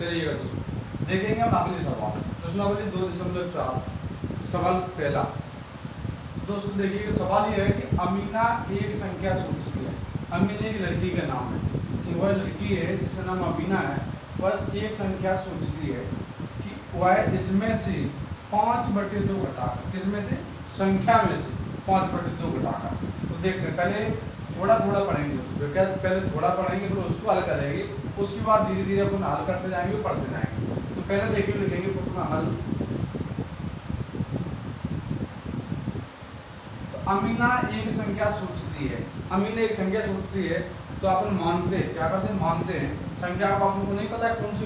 चलिएगा दोस्तों, देखेंगे हम अगली सवाल। प्रश्नावली 2.4 सवाल पहला। दोस्तों देखिए सवाल ये है कि अमीना एक संख्या सोचती है। अमीना एक लड़की का नाम है कि वह लड़की है जिसका नाम अमीना है, वह एक संख्या सोचती है कि वह इसमें से 5/2 घटाकर, किसमें से, संख्या में से 5/2 घटाकर। तो देखते हैं, पहले थोड़ा थोड़ा पढ़ेंगे दोस्तों, क्या पहले थोड़ा पढ़ेंगे फिर उसको हल करेंगे, उसके बाद धीरे धीरे अपन हल करते जाएंगे, पढ़ते जाएंगे। तो पहले देखिए लिखेंगे अपना हल। अमीना एक संख्या सोचती है, अमीना एक संख्या सोचती है, तो अपन मानते हैं, क्या करते हैं, मानते हैं संख्या को। अपन को नहीं पता है कौन सी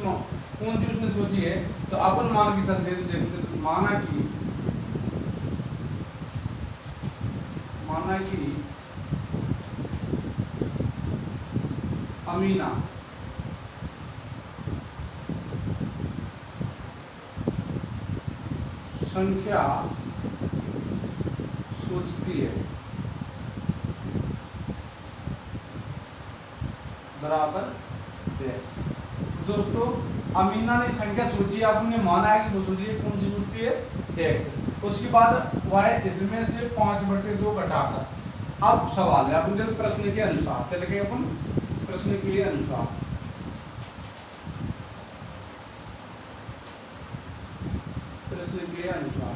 उसने सोची है, तो अपन मान के चलते देखते, तो माना कि अमीना संख्या सोचती है बराबर x। दोस्तों अमीना ने संख्या सोची, आपने माना है कि वो सोची है, कौन सी सोचती है, x। उसके बाद वह इसमें से 5/2 घटाकर, अब सवाल है अपन प्रश्न के अनुसार, क्या लिखेंगे अपन, प्रश्न के अनुसार, प्रश्न के अनुसार।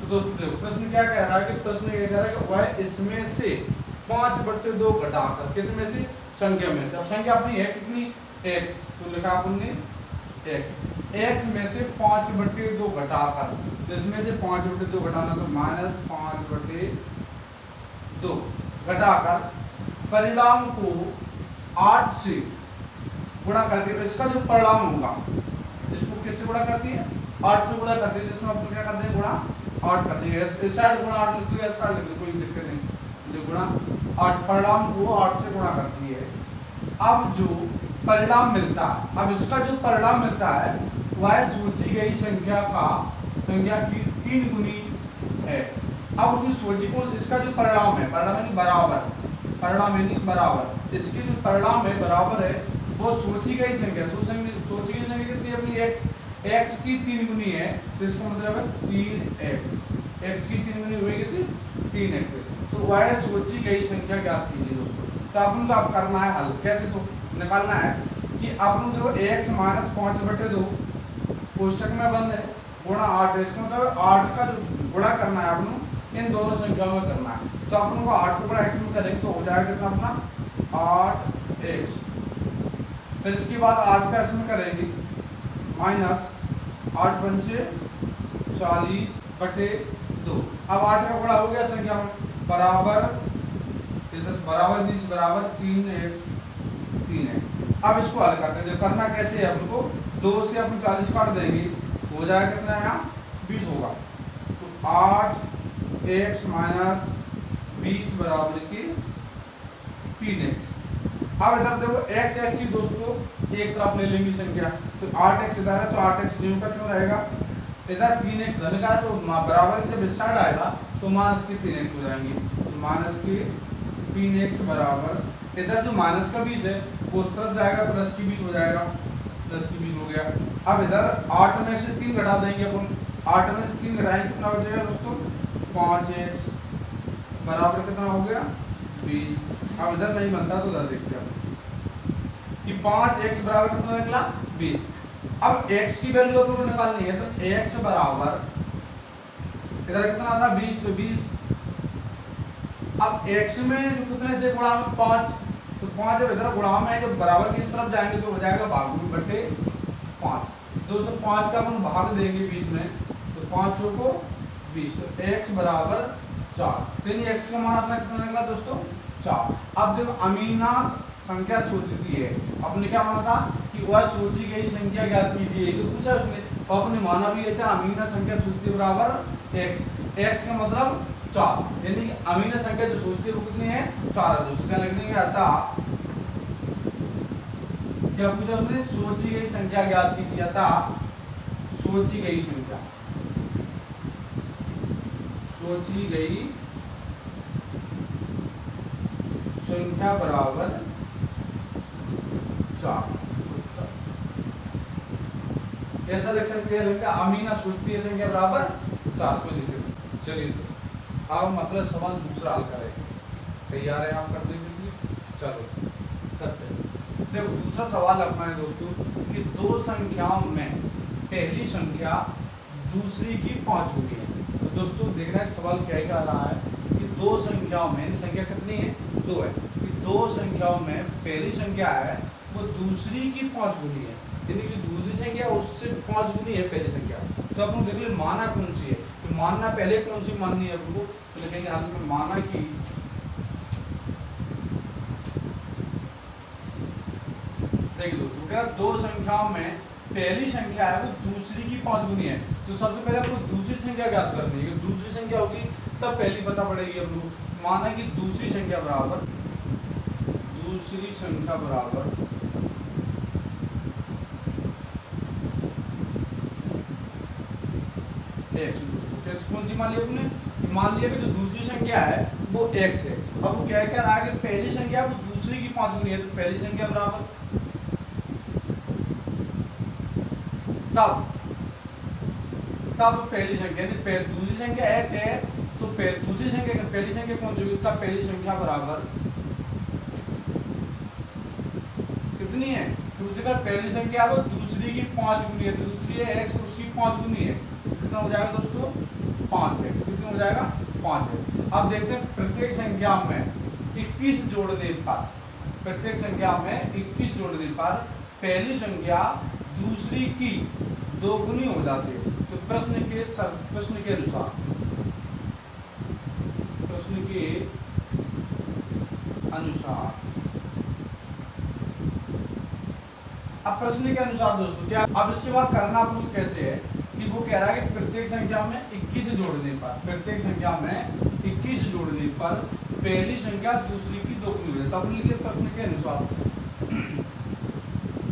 तो दोस्तों देखो प्रश्न क्या कह रहा है, कि प्रश्न ये कह रहा है कि वह इसमें से 5/2 घटाकर, किसमें से, संख्या में से। अब संख्या अपनी है कितनी, x, तो लिखा आपने x में से 5/2 घटाकर, तो इसमें से 5/2 घटाना, तो -5/2 घटाकर परिणाम को 8 से गुणा करती है। इसका जो परिणाम होगा, इसको किससे गुणा करती है, 8 से गुणा करती है, जिसमें अपन क्या करते हैं, गुणा 8 करते हैं। इस साइड गुणा 8 लिख दो, इस साइड लिख दो, कोई दिक्कत नहीं, जो गुणा 8, परिणाम को 8 से गुणा करती है। अब जो परिणाम मिलता है, अब इसका जो परिणाम मिलता है वह सोची गई संख्या की 3 गुनी है। अब उसने सोची को, इसका जो परिणाम है, परिणाम यानी बराबर, परिणाम यानी बराबर, इसके जो परिणाम है बराबर है वो सोची गई संख्या, सोची गई संख्या कितनी है अपनी, x की 3 गुनी है, तो इसका मतलब है 3x की 3 गुनी हुई कितनी, 3x। तो वह सोची गई संख्या ज्ञात कीजिए दोस्तों। तो अपन को अब करना है हल, कैसे निकालना है कि अपन जो x - 5/2 कोष्टक में बंद है, गुणा 8, इसका मतलब 8 का जो गुणा करना है अपन इन दोनों संख्याओं में करना है। तो अपन को 8 को गुणा x में करेंगे तो हो जाएगा कितना अपना 8x। फिर इसके बाद 8 का इसमें करेंगे -8 पंचे 40/2। अब 8 का गुणा हो गया संख्या में, बराबर 20 बराबर 3x। अब इसको हल करते हैं, जो करना कैसे है अपन को, 2 से अपन 40 काट देंगे, हो जाएगा कितना, यहाँ 20 होगा। तो 8x - 20 बराबर की 3x। अब इधर देखो x ही दोस्तों एक तरफ ले लेंगे संख्या, तो 8x इधर है, तो 8x न्यू का क्यों रहेगा, इधर 3x धन का है, तो बराबर जब इस साइड आएगा तो माइनस की 3x हो जाएंगे, तो माइनस की 3x बराबर, इधर जो माइनस का 20 है वो उस तरफ जाएगा, प्लस की 20 हो जाएगा, प्लस की 20 हो गया। अब इधर 8 में से 3 घटा देंगे अपन, 8 में से 3 घटाएंगे कितना बचेगा दोस्तों, 5x बराबर कितना हो गया, 20। अब इधर नहीं बनता तो उधर देखते हैं कि 5x बराबर कितना निकला, 20। अब x की वैल्यू अपन को निकालनी है, तो x बराबर इधर कितना था, 20, तो 20। अब x में जो कितने थे गुणा में 5, तो 5 जब इधर गुणा में है, जब बराबर की इस तरफ जाएंगे तो हो जाएगा भाग में बटे 5। दोस्तों 5 का अपन भाग देंगे 20 में, तो 5 को 20, तो x बराबर 4। तो x का मान अपना कितना निकला दोस्तों, 4। अब जब अमीना संख्या सोचती है, अपने क्या माना था कि वह सोची गई संख्या ज्ञात कीजिए, तो पूछा उसने, और अपने माना भी था अमीना संख्या सोचती बराबर x, x का मतलब 4, यानी कि अमीना संख्या जो सोचती है वो कितनी है, 4 है दोस्तों। क्या लिख देंगे, अतः क्या पूछा उसने, सोची गई संख्या ज्ञात कीजिए, अतः सोची गई संख्या, सोची गई संख्या बराबर 4। ऐसा लिख सकते हैं अमीना सोचती है संख्या बराबर 4, कोई दिक्कत नहीं। चलिए तो अब मतलब सवाल दूसरा हल करेंगे। तैयार है आप कर दीजिए। चलो करते हैं। देखो दूसरा सवाल अपना है दोस्तों कि दो संख्याओं में पहली संख्या दूसरी की 5 गुनी है। तो दोस्तों देखना है सवाल क्या कह रहा है कि दो संख्याओं में संख्या कितनी है, 2 है, कि दो संख्याओं में पहली संख्या है वो दूसरी की 5 गुनी है, यानी कि दूसरी संख्या उससे 5 गुनी है पहली संख्या। तो अपन देख ले माना कौन सी है, तो मानना पहले कौन सी माननी है आपको, तो लिखेंगे हाल में माना कि देखिए दोस्तों क्या दो संख्याओं में पहली संख्या है वो दूसरी की 5 गुनी है। तो सबसे पहले आपको दूसरी संख्या ज्ञात करनी है, दूसरी संख्या होगी तब पहली पता पड़ेगी आपको। माना कि दूसरी संख्या बराबर x। कौन सी मान लिया आपने, मान लिया कि जो दूसरी संख्या है वो x है। अब वो क्या कह रहा है कि पहली संख्या वो दूसरी की 5 गुनी है, तो पहली संख्या बराबर तब पहली संख्या दूसरी संख्या h है, तो दूसरी संख्या पहली संख्या कौन सी होगी, तब पहली संख्या बराबर कितनी है, दूसरी का पहली संख्या वो दूसरी की 5 गुनी है, तो दूसरी है x और उसकी 5 गुनी है, कितना हो जाएगा दोस्तों 5x। कितना हो जाएगा 5x। अब देखते हैं प्रत्येक संख्या में 21 जोड़ने पर, प्रत्येक संख्या में 21 जोड़ने पर पहली संख्या दूसरी की 2 गुनी हो जाती है। तो प्रश्न के अनुसार अब प्रश्न के अनुसार दोस्तों क्या, अब इसके बाद करना आपको कैसे है कि वो कह रहा है कि प्रत्येक संख्या में 21 जोड़ने पर, प्रत्येक संख्या में 21 जोड़ने पर पहली संख्या दूसरी की 2 गुनी हो जाती है। तब लिखिए प्रश्न के अनुसार,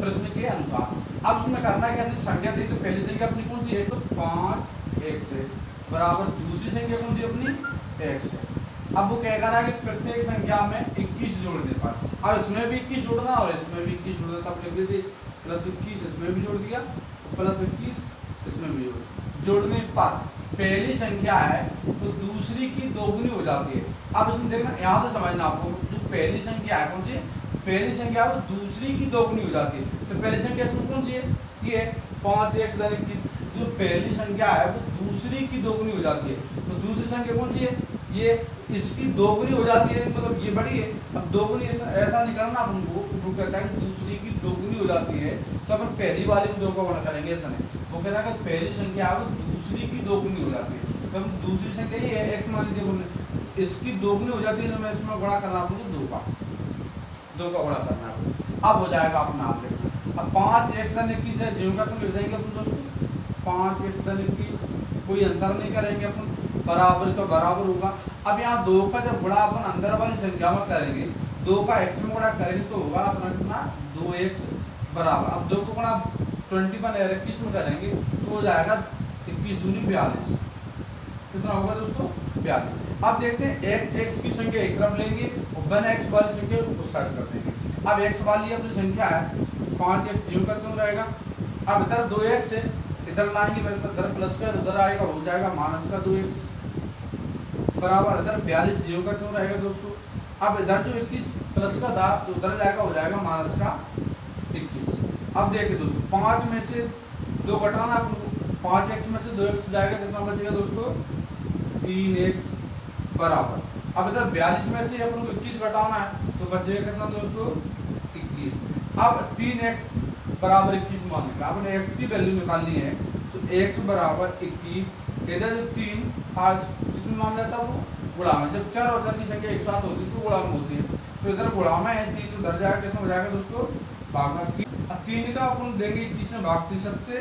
प्रश्न के अनुसार। अब उसमें करना है कैसे, संख्या दी तो पहली संख्या अपनी कौन सी है, तो 5x है बराबर दूसरी संख्या कौन सी अपनी x है। अब वो क्या कर रहा है कि प्रत्येक संख्या में 21 जोड़ने पर, अब इसमें भी 21 जोड़ना और इसमें भी 21 जोड़ना, तब लिख देते +21 इसमें भी जोड़ दिया, +21 इसमें भी जोड़ने पर पहली संख्या है तो दूसरी की 2 गुनी हो जाती है। अब इसमें देखना यहाँ से समझना आपको, जो पहली संख्या है कौन सी, पहली संख्या वो दूसरी की 2 गुनी हो जाती है। तो पहली संख्या इसमें कौन सी है, ये 5x की जो पहली संख्या है वो दूसरी की 2 गुनी हो जाती है। तो दूसरी संख्या कौन सी है, ये इसकी 2 गुनी हो जाती है, मतलब ये बड़ी है। अब 2 गुनी ऐसा निकालना अपन को प्रूव करता है कि दूसरी की 2 गुनी हो जाती है, तो अपन पहली वाली को 2 का गुणा करेंगे, ऐसा नहीं। वो कह रहा है कि पहली संख्या है वो दूसरी की 2 गुनी हो जाती है, तो हम दूसरी संख्या ये है x मान लीजिए बोले इसकी 2 गुनी हो जाती है, तो मैं इसमें गुणा करना आपको 2 का गुणा करना है। अब हो जाएगा अपना आप देखना। अब 5x धन 21 है, जीव का तुम लिख देंगे अपन दोस्तों, 5x धन 21 कोई अंतर नहीं करेंगे अपन, बराबर का बराबर होगा। अब यहाँ 2 का जब गुणा अपन अंदर वाली संख्या में करेंगे, 2 का x में गुणा करेंगे तो होगा अपना कितना 2x बराबर, अब 2 को गुणा 21 में करेंगे तो हो जाएगा 21 दूनी 42, कितना होगा दोस्तों 42। अब देखते हैं x की संख्या एक तरफ लेंगे और 1x वाली संख्या को साइड कर देंगे। अब x वाली अपनी संख्या है 5x जीव का क्यों रहेगा, अब इधर 2x है, इधर लाएंगे वैसे इधर प्लस का उधर आएगा, हो जाएगा माइनस का 2x बराबर इधर 42 जीव का क्यों रहेगा दोस्तों। अब इधर जो 21 प्लस का था तो उधर जाएगा, हो जाएगा माइनस का 21। अब देखिए दोस्तों 5 में से 2 घटाना, 5x में से 2x जाएगा, कितना बचेगा दोस्तों 3x बराबर। अब इधर 42 में से अपन को 21 घटाना है तो बचेगा कितना दोस्तों 21। अब 3x बराबर 21 मानने का, आपने x की वैल्यू निकालनी है, तो x बराबर 21, इधर जो 3 आज जिसमें मान जाता है वो गुणा में, जब चर और चर की संख्या एक साथ होती है तो गुणा में होती है, तो इधर गुणा में है 3 तो उधर जाएगा, किसमें हो जाएगा दोस्तों भाग में 3। अब 3 का अपन देंगे 21 में भाग 3 सकते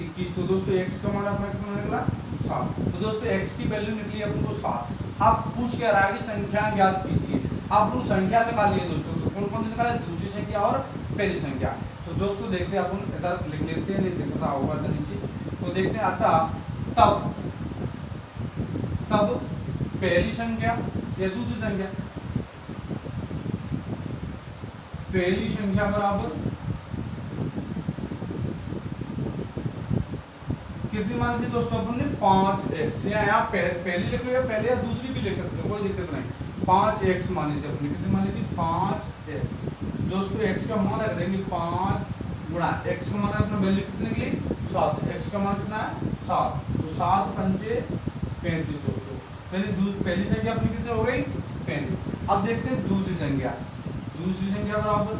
21, तो दोस्तों x का मान अपना कितना निकला 7। तो दोस्तों x की वैल्यू निकली अपन को 7। अब पूछ क्या रहा है कि संख्या ज्ञात कीजिए, आप लोग संख्या निकालिए दोस्तों, तो कौन कौन सी निकाले, दूसरी संख्या और पहली संख्या। तो दोस्तों देखते हैं अपन इधर लिख लेते हैं, नहीं दिखता होगा इधर नीचे, तो देखते हैं अतः तब पहली संख्या या दूसरी संख्या, पहली संख्या बराबर कितनी मान ली दोस्तों अपन ने 5x, या यहाँ पहली लिख लो या पहले या दूसरी भी लिख सकते हो, कोई दिक्कत नहीं। 5x मान लीजिए अपनी, कितनी मान लीजिए 5x। दोस्तों x का मान रख देंगे 5 गुणा x का मान अपना वैल्यू कितने की 7, x का मान कितना है 7, तो 7 पंचे 35 दोस्तों। पहली संख्या अपनी कितनी हो गई 35। अब देखते हैं दूसरी संख्या। दूसरी संख्या बराबर,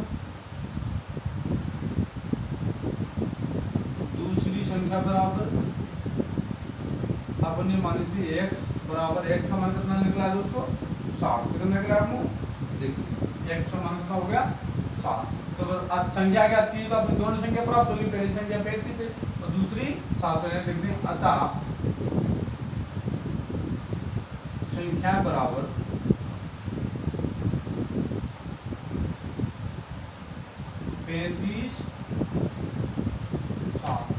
दूसरी संख्या बराबर अपनी मान लीजिए x बराबर, x का मान कितना निकला है दोस्तों 7, कितना निकला आपको देखिए x का मान कितना हो गया 7। तो अब संख्या ज्ञात की तो अपनी दोनों संख्या प्राप्त होगी, पहली संख्या 35 है और दूसरी 7 है, देखते हैं। अतः संख्या बराबर 35 7।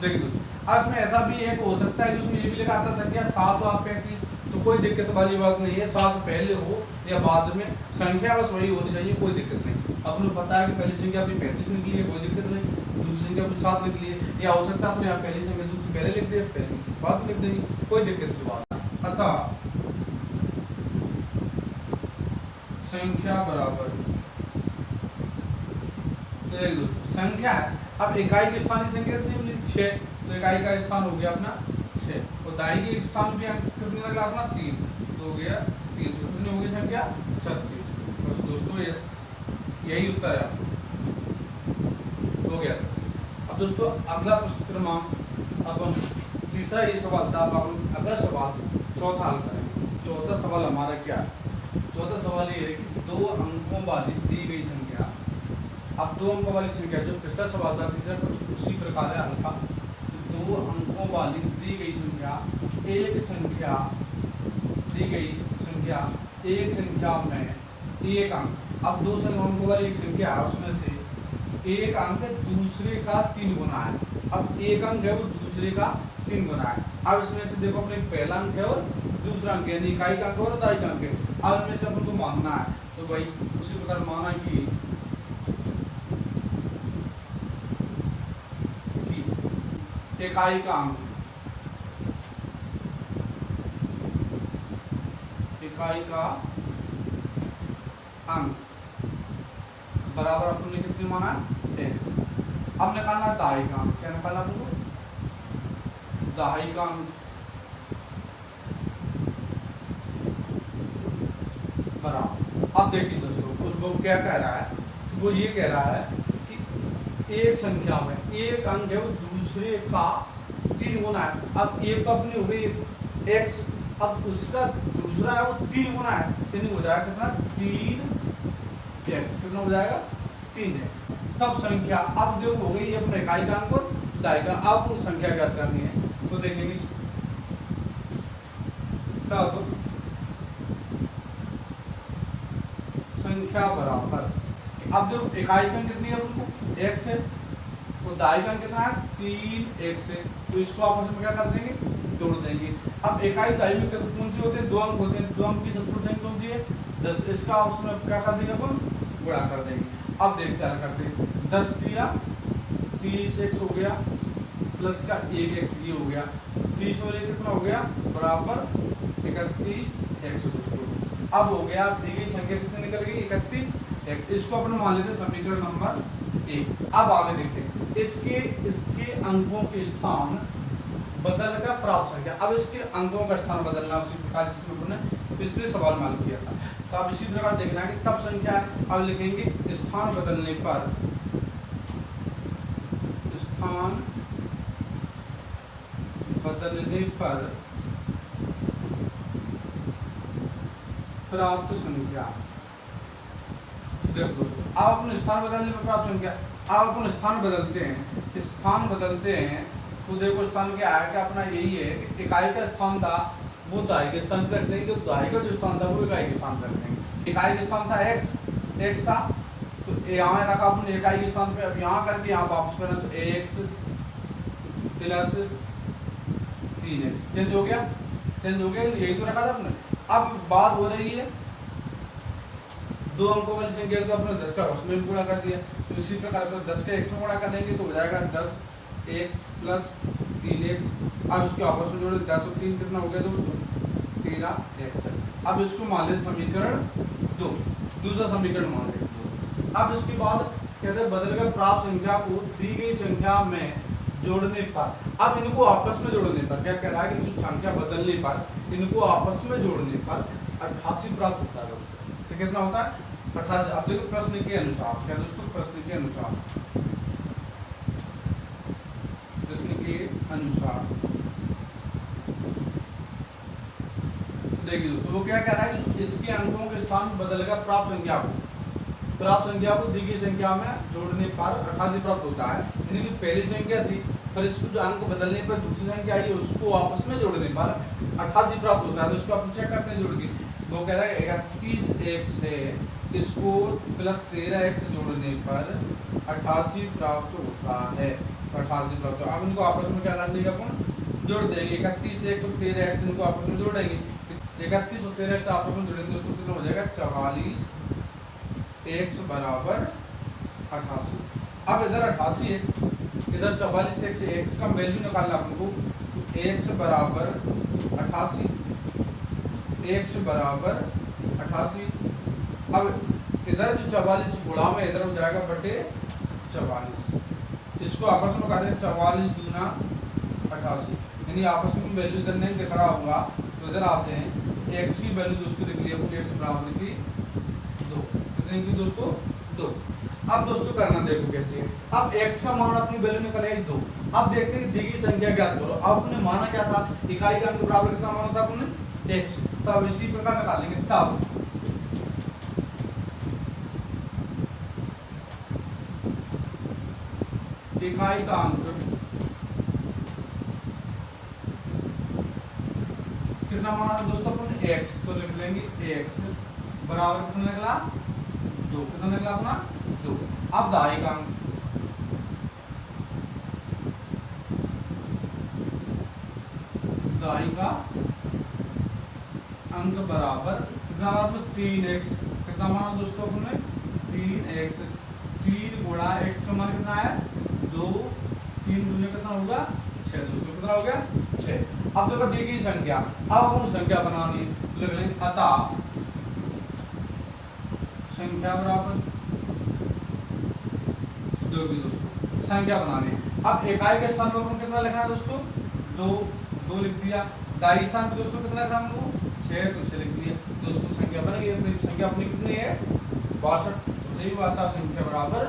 देखिए दोस्तों, अब इसमें ऐसा भी एक हो सकता है जिसमें ये भी लिखा था संख्या 7 और 35, तो कोई दिक्कत वाली बात नहीं है, 7 पहले हो या बाद में, संख्या बस वही होनी चाहिए, कोई दिक्कत नहीं। अपन को पता है कि पहली संख्या अपनी 35 निकली है, कोई दिक्कत नहीं, दूसरी संख्या अपनी 7 निकली है, या हो सकता है अपने यहाँ पहली संख्या दूसरी पहले लिख दे, पहली बाद में लिख देंगे, कोई दिक्कत की बात नहीं। अतः संख्या बराबर, तो एक दोस्तों संख्या है, अब इकाई के स्थान की संख्या कितनी मिली 6, तो इकाई का स्थान हो गया अपना 6 और दाई के स्थान भी कितने लगा अपना 3, तो हो गया 3, तो कितनी हो गई संख्या 36। बस दोस्तों यही उत्तर है हो गया। अब दोस्तों अगला प्रश्न क्रमांक अपन तीसरा ये सवाल था, अब अपन अगला सवाल चौथा हल करेंगे। चौथा सवाल हमारा क्या है, चौथा सवाल ये है कि 2 अंकों वाली दी गई संख्या, अब 2 अंकों वाली संख्या जो पिछला सवाल था तीसरा कुछ उसी प्रकार है हल्का, 2 अंकों वाली दी गई संख्या, एक संख्या दी गई संख्या, एक संख्या में एक अंक, अब 2 अंकों वाली एक संख्या है उसमें से एक अंक दूसरे का 3 गुना है, अब एक अंक है वो दूसरे का 3 गुना है। अब इसमें से देखो अपने पहला अंक है और दूसरा अंक है, इकाई का अंक और दाई का अंक है, अब इनमें से अपन को मानना है, तो भाई उसी प्रकार माना कि इकाई का अंक, इकाई का अंक बराबर अपन ने कितनी माना x। अब निकालना है दाई का अंक, क्या निकालना आपको दाई का अंक बराबर। अब देखिए दोस्तों वो क्या कह रहा है, वो ये कह रहा है कि एक संख्या में एक अंक है वो दूसरे का 3 गुना है, अब एक तो अपनी हो गई x, अब उसका दूसरा है वो 3 गुना है, कितनी हो जाएगा कितना 3x, कितना हो जाएगा 3x। तब संख्या, अब जो हो गई अपने इकाई का अंक और दाई का, अब वो संख्या ज्ञात करनी है, तो देखेंगे तब संख्या बराबर, अब जो इकाई का अंक कितनी है उनको x है, तो दाई का अंक कितना है 3x है, तो इसको आपस में क्या कर देंगे जोड़ देंगे। अब इकाई दाई में कौन सी होते हैं 2 अंक होते हैं, 2 अंक की सबसे संख्या कौन सी है 10, इसका आपस में क्या कर देंगे अपन गुणा कर देंगे। अब देखते हैं करते हैं 10 3 30x हो गया प्लस का 1x ये हो गया, 30 और 1 कितना हो गया बराबर 31x दोस्तों। अब हो गया दी गई संख्या कितनी निकल गई 31x, इसको अपन मान लेते समीकरण नंबर 1। अब आगे देखते हैं इसके अंकों के स्थान बदल का प्राप्त संख्या, अब इसके अंकों का स्थान बदलना उसी प्रकार जिसमें हमने पिछले सवाल में हल किया था, तो अब इसी प्रकार देखना है कि तब संख्या है, अब लिखेंगे स्थान बदलने पर, स्थान बदलने पर प्राप्त संख्या। देखो दोस्तों अब अपन स्थान बदलने पर प्राप्त संख्या, अब अपन स्थान बदलते हैं, स्थान बदलते हैं तो देखो स्थान क्या है कि अपना यही है कि इकाई का स्थान था वो दाई के स्थान पर रख देंगे, दाई का जो स्थान था वो इकाई के स्थान पर रख देंगे। इकाई के स्थान था x था, तो यहाँ रखा अपने इकाई के स्थान पे, अब यहाँ करके यहाँ वापस करें तो ax प्लस 3x चेंज हो गया, यही तो रखा था अपने। अब बात हो रही है दो अंकों वाली संख्या तो अपने 10 का उसमें भी गुणा कर दिया, तो इसी प्रकार को 10 का x में गुणा कर देंगे तो हो जाएगा 10x प्लस 3x। अब इसको आपस में जोड़े 10 और 3 कितना हो गया दोस्तों 13x। अब इसको मान लें समीकरण 2, दूसरा समीकरण मान लें। अब इसके बाद कहते हैं बदलकर प्राप्त संख्या को दी गई संख्या में जोड़ने पर, अब इनको आपस में जोड़ने पर क्या कह रहा है कि जो संख्या बदलने पर इनको आपस में जोड़ने पर 88 प्राप्त होता है दोस्तों। तो कितना होता है 88। अब देखो प्रश्न के अनुसार क्या दोस्तों, प्रश्न के अनुसार देखिए दोस्तों वो क्या कह रहा है कि इसके अंकों के स्थान बदलकर प्राप्त संख्या को दी गई संख्या में जोड़ने पर 88 प्राप्त होता है। यानी कि पहली संख्या थी पर इसको जो अंक बदलने पर दूसरी संख्या आई उसको आपस में जोड़ने पर 88 प्राप्त होता है। तो इसको आप चेक करते हैं जोड़ के, वो कह रहा है 31x है, इसको प्लस 13x जोड़ने पर 88 प्राप्त होता है। 88 प्राप्त। अब इनको आपस में क्या कर देंगे अपन जोड़ देंगे, 31x और 13x इनको आपस में जोड़ेंगे, 31 और 13x आपस में जोड़ेंगे दोस्तों कितना हो जाएगा 44, x बराबर 88। अब इधर 88 है, इधर 44 x है, x का वैल्यू निकालना आपको, x बराबर 88, x बराबर 88। अब इधर जो 44 गुणा में इधर हो जाएगा बटे 44, इसको आपस में काटें 44 दूना 88, यानी आपस में वैल्यू इधर नहीं दिख रहा होगा तो इधर आते हैं, x की वैल्यू दोस्तों लिख लिया अपने x बराबर की 2, कितने की दोस्तों 2। अब दोस्तों करना देखो कैसे, अब x का मान अपनी वैल्यू निकल आई 2। अब देखते हैं दी गई संख्या ज्ञात करो। अब अपने माना क्या था, इकाई का अंक बराबर कितना माना था अपने x, तो अब इसी प्रकार निकालेंगे तब इकाई का अंक कितना माना था दोस्तों अपने x, तो लिख लेंगे x बराबर कितना निकला 2, कितना निकला अपना 2। अब दाई का अंक बराबर कितना माना 3x, कितना माना दोस्तों अपने 3x, 3 गुणा x का मान कितना है 2, 3 दूनी कितना होगा 6 दोस्तों, कितना हो गया 6। अब देखो दी गई संख्या, अब अपन संख्या बनानी है, लिख लेंगे अतः संख्या बराबर दो की दोस्तों संख्या बनानी। अब इकाई के स्थान पर अपन कितना लिखना है दोस्तों 2 लिख दिया, दाई स्थान पर दोस्तों कितना लिखना हमको 6, तो 6 लिख दिया दोस्तों। संख्या बन गई अपनी, संख्या अपनी कितनी है 62, तो सही बात है संख्या बराबर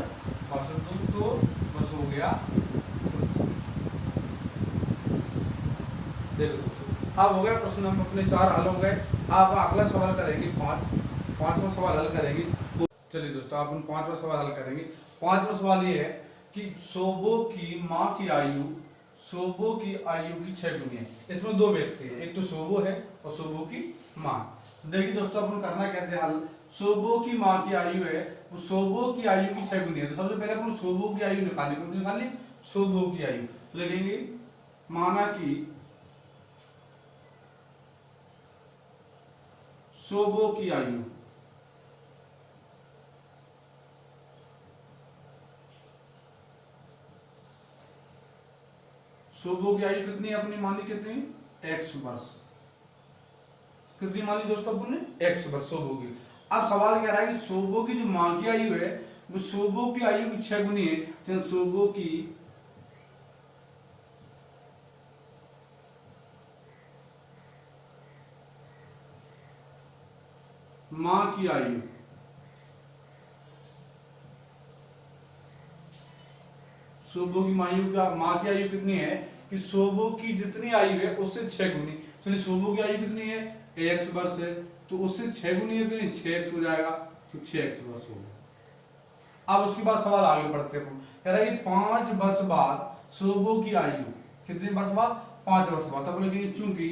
62 दोस्तों, बस हो गया। देखो दोस्तों अब हो गया प्रश्न नंबर अपने 4 हल हो गए। आप अगला सवाल करेंगे 5वां सवाल हल करेंगे। चलिए दोस्तों आप 5वां सवाल हल करेंगे। 5वां सवाल ये है कि सोबो की माँ की आयु की 6 गुनी है। इसमें 2 व्यक्ति हैं, एक तो सोबो है और सोबो की माँ। देखिए दोस्तों अपन करना कैसे हल, सोबो की माँ की आयु है वो सोबो की आयु की 6 गुनी है, तो सबसे पहले अपन सोबो की आयु निकाली सोबो की आयु लिखेंगे, माना कि सोबो की आयु सोबो की आयु कितनी है अपनी मानी कितनी x वर्ष, कितनी मानी दोस्तों अपन ने x वर्ष सोबो की। अब सवाल कह रहा है कि सोबो की जो मां की आयु है वो सोबो की आयु की 6 गुनी है, तो सोबो की मां की आयु सोबो की मां की आयु कितनी है कि सोबो की जितनी आयु है उससे 6 गुनी, तो सोबो की आयु कितनी है x वर्ष है, तो उससे 6 गुनी है तो 6x हो जाएगा, तो 6x वर्ष हो गया। अब उसके बाद सवाल आगे बढ़ते हैं, कह रहा है कि 5 वर्ष बाद सोबो की आयु कितने वर्ष बाद 5 वर्ष बाद, तब लेकिन चूंकि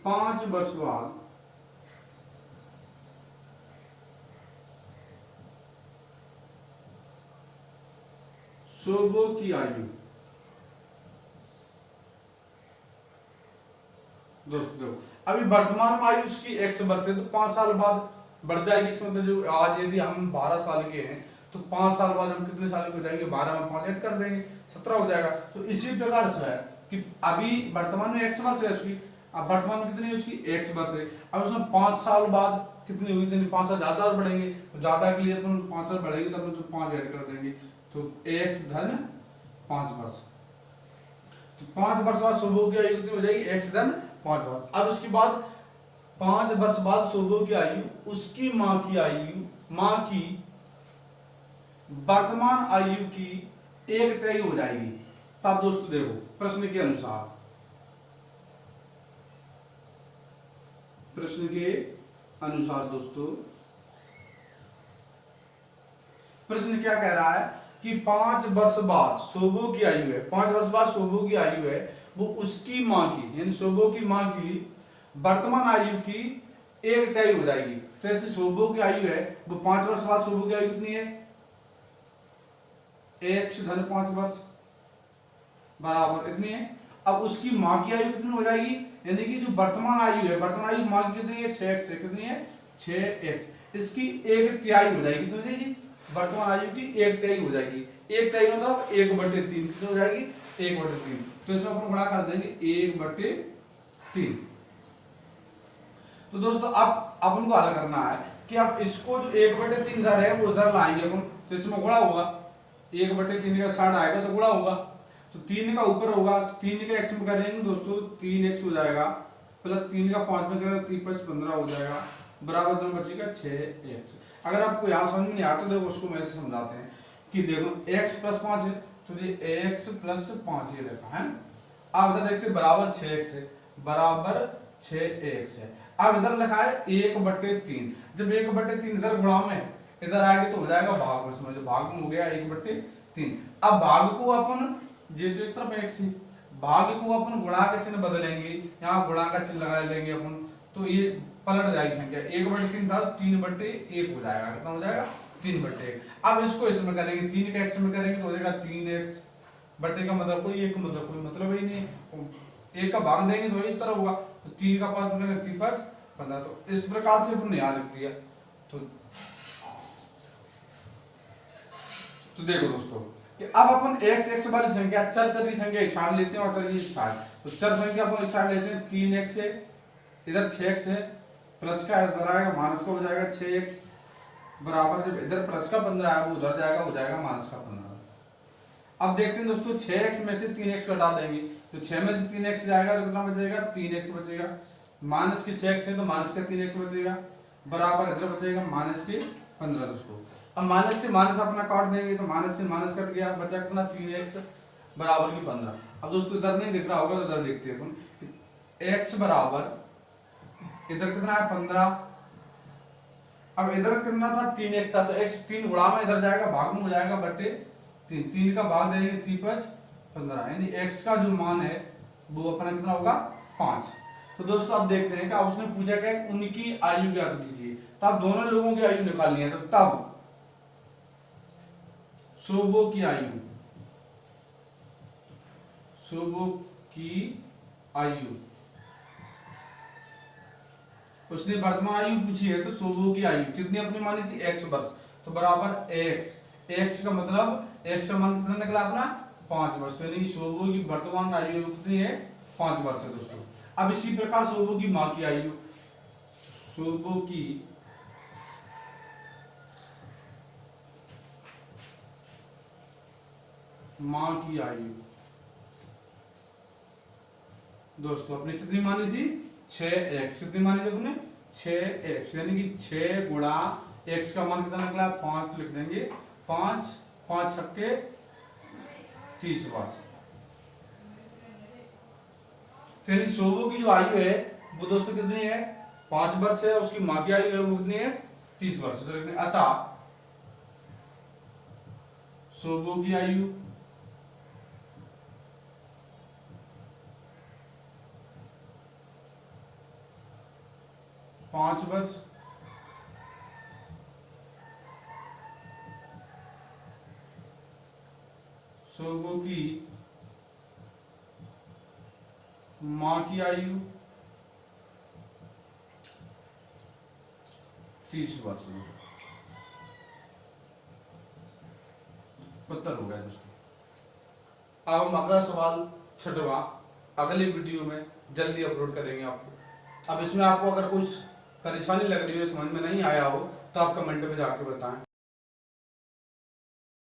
5 वर्ष बाद सोबो की आयु दोस्तों देखो, अभी वर्तमान में आयु उसकी x वर्ष है, तो 5 साल बाद बढ़ जाएगी। इसका मतलब जो आज यदि हम 12 साल के हैं तो 5 साल बाद हम कितने साल के हो जाएंगे, 12 में 5 ऐड कर देंगे 17 हो जाएगा। तो इसी प्रकार से है कि अभी वर्तमान में x वर्ष है उसकी, अब वर्तमान में कितनी है उसकी x वर्ष है, अब उसमें 5 साल बाद कितनी हुई, तो 5 साल ज्यादा और बढ़ेंगे, तो ज्यादा के लिए अपन 5 साल बढ़ेगी तो अपन तो 5 ऐड कर देंगे, तो x धन 5 वर्ष। तो 5 वर्ष बाद शोभो की आयु कितनी हो जाएगी, x धन 5 वर्ष। अब उसके बाद 5 वर्ष बाद शोभो की आयु उसकी मां की आयु, मां की वर्तमान आयु की 1/3 हो जाएगी। तब दोस्तों देखो प्रश्न के अनुसार, प्रश्न के अनुसार दोस्तों प्रश्न क्या कह रहा है कि 5 वर्ष बाद शोभो की आयु है, 5 वर्ष बाद शोभो की आयु है, वो उसकी मां की यानी शोभो की मां की वर्तमान आयु की 1/3 हो जाएगी। तो ऐसे शोभो की आयु है वो 5 वर्ष बाद शोभो की आयु कितनी है, x धन 5 वर्ष बराबर इतनी है। अब उसकी मां की आयु कितनी हो जाएगी, यानी कि जो वर्तमान आयु है, वर्तमान आयु मां की कितनी है, 6x है, कितनी है 6x, इसकी 1/3 हो जाएगी, कितनी हो जाएगी, वर्तमान आयु की 1/3 हो जाएगी। 1/3 मतलब 1/3 कितनी हो जाएगी, 1/3। तो इसमें अपन गुणा कर देंगे 1/3। तो दोस्तों अब अपन को हल करना है कि अब इसको जो 1/3 इधर है वो उधर लाएंगे अपन, तो इसमें गुणा होगा, 1/3 का साइड आएगा तो गुणा होगा, तो 3 का ऊपर होगा, तो 3 का x में करेंगे दोस्तों 3x हो जाएगा, प्लस 3 का 5 में करेंगे 3 5 15 हो जाएगा, बराबर दोनों बचेगा 6x। अगर आपको यहाँ समझ में नहीं आता तो देखो उसको मैं ऐसे समझाते हैं कि देखो x प्लस 5 है, तो ये x प्लस 5 ये देखा है। अब इधर देखते बराबर 6x है, बराबर 6x है। अब इधर लिखा है 1/3, जब 1/3 इधर गुणा में इधर आएगी तो हो जाएगा भाग में, समझो भाग में हो गया 1/3। अब भाग को अपन जे जो एक तरफ x है, भाग को अपन गुणा का चिन्ह बदलेंगे, यहाँ गुणा का चिन्ह लगा लेंगे अपन, तो ये पलट जाएगी संख्या, 1/3 था 3/1 हो जाएगा, कितना हो जाएगा 3/1। अब इसको इसमें करेंगे, 3 का x में करेंगे तो हो जाएगा 3x बटे का मतलब कोई एक मतलब कोई मतलब ही नहीं है, एक का भाग देंगे तो एक तरफ होगा, तो 3 का 5 में करेंगे 3 5 15। तो इस प्रकार से अपन ने याद रख दिया। तो देखो दोस्तों कि अब अपन x वाली संख्या चर की संख्या एक साइड लेते हैं और चर की एक साइड, तो चर संख्या अपन एक साइड लेते हैं, 3x है, इधर 6x है, प्लस का इधर आएगा माइनस का हो जाएगा 6x, बराबर जब इधर प्लस का 15 है वो उधर जाएगा, हो जाएगा माइनस का 15। अब देखते हैं दोस्तों 6x में से 3x हटा देंगे, तो 6 में से 3x जाएगा तो कितना बचेगा, 3x बचेगा, माइनस के 6x है तो माइनस का 3x बचेगा, बराबर इधर बचेगा माइनस के 15 दोस्तों। अब माइनस से माइनस अपना काट देंगे, तो माइनस से माइनस कट गया, बचा कितना 3x बराबर की 15। अब दोस्तों इधर नहीं दिख रहा होगा तो इधर देखते हैं अपन, x बराबर इधर कितना है 15, अब इधर कितना था 3x था, तो x 3 गुणा में इधर जाएगा भाग में हो जाएगा बटे 3 का भाग देंगे 3 5 15, यानी x का जो मान है वो अपना कितना होगा 5। तो दोस्तों अब देखते हैं कि अब उसने पूछा क्या उनकी आयु ज्ञात कीजिए, तो आप दोनों लोगों की आयु निकालनी है, तो तब शोभो की आयु, शोभो की आयु, उसने वर्तमान आयु पूछी है तो शोभो की आयु कितनी अपनी मानी थी x वर्ष, तो बराबर x का मतलब x का मान कितना निकला अपना 5 वर्ष, तो यानी कि शोभो की वर्तमान आयु कितनी है 5 वर्ष है दोस्तों। अब इसी प्रकार शोभो की मां की आयु, शोभो की मां की आयु दोस्तों अपने कितनी मानी थी 6x, कितनी मानी थी अपने 6x, यानी कि 6 गुणा x का मान कितना निकला 5, लिख देंगे 5 5 छक्के 30 वर्ष। तो यानी शोभो की जो आयु है वो दोस्तों कितनी है 5 वर्ष है, उसकी मां की आयु है वो कितनी है 30 वर्ष। तो अतः शोभो की आयु पांच वर्ष, शोभो की मां की आयु 30 वर्ष में उत्तर हो गया दोस्तों। अब हम अगला सवाल छठवां अगली वीडियो में जल्दी अपलोड करेंगे आपको। अब इसमें आपको अगर कुछ परेशानी लग रही हो, समझ में नहीं आया हो, तो आप कमेंट में जाके बताएं।